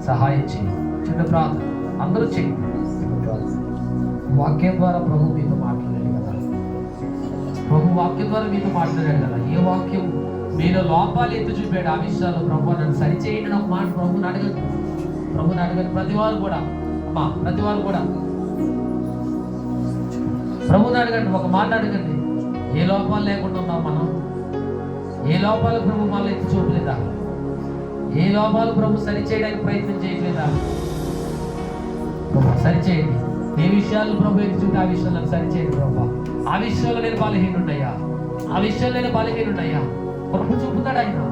సహాయం చేయండి. చిన్న ప్రార్థన అందరూ చేయండి. వాక్యం ద్వారా ప్రభు మీతో మాట్లాడాడు కదా, ప్రభు వాక్యం ద్వారా మీతో మాట్లాడాడు కదా. ఏ వాక్యం మీలో లోపాలు ఎత్తు చూపాడు ఆ విషయాలు ప్రభు నన్ను సరిచేయండి అని ఒక మాట ప్రభుని అడగండి. ప్రభుని అడగండి. ప్రతి వారు కూడా ప్రభుని అడగండి. ఒక మాట అడగండి. ఏ లోపాలు లేకుండా ఉన్నాం మనం? ఏ లోపాలు ప్రభు మళ్ళీ ఎత్తి చూపలేదా? ఏ లోపాలు ప్రభు సరిచేయడానికి ప్రయత్నం చేయట్లేదా? ప్రభు సరిచేయండి. ఏ విషయాలు ప్రభు ఎత్తి చూపి ఆ విషయాలను సరిచేయండి. ప్రభు ఆ విషయంలో నేను బలహీనున్నాయా, ఆ విషయంలో నేను బలహీనున్నాయా కృప చూపుతాడు.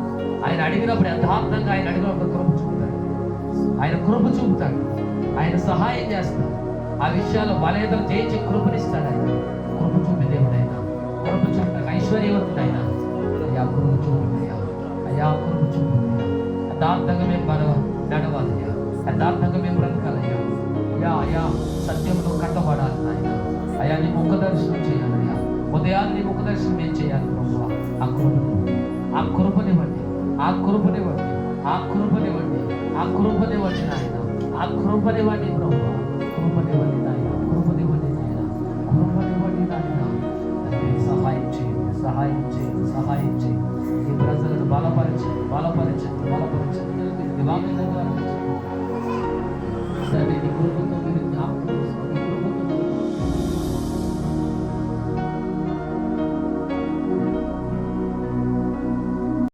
ఆయన అడిగినప్పుడు యథార్థంగా ఆయన అడిగినప్పుడు కృప చూపుతాడు. ఆయన కృప చూపుతాడు. ఆయన సహాయం చేస్తాడు. ఆ విషయాల్లో బలహీనతలు జయించి కృపనిస్తాడు. ఆయన కృప చూపి దేవుడైనా, కృప చూపుతాడు. ఐశ్వర్యవంతుడైనా అయ్యా కృప చూపుతాయా, అయ్యా కృప చూపుతాయా. యథార్థంగా మేము నడవాలయ్యా, యథార్థంగా మేము బ్రతకాలయ్యా. అయ్యా సత్యంలో కట్టబడాలి నాయన. అయ్యా నీ ముఖ దర్శనం చేయాలయ్యా. ఉదయాన్ని నీ ముఖ దర్శనం ఏం చేయాలి ప్రభు? ఆ కృపనివ్వండి, ఆ కృపనివ్వండి, ఆ కృపనివ్వండి, ఆ కృపనివ్వండి, ఆ కృపనివ్వండి నాయన. ఆ కృపనివ్వండి ప్రభు, కృపనివ్వండి నాయన, కృపనివ్వండి నాయన, కృపనివ్వండి నాయన. సహాయం చేయండి, సహాయం చేయండి, సహాయం చేయండి. ఈ ప్రజలను బలపరచండి, బలపరచండి, బలపరచండి. నీ వాక్యం ద్వారా నీ కృప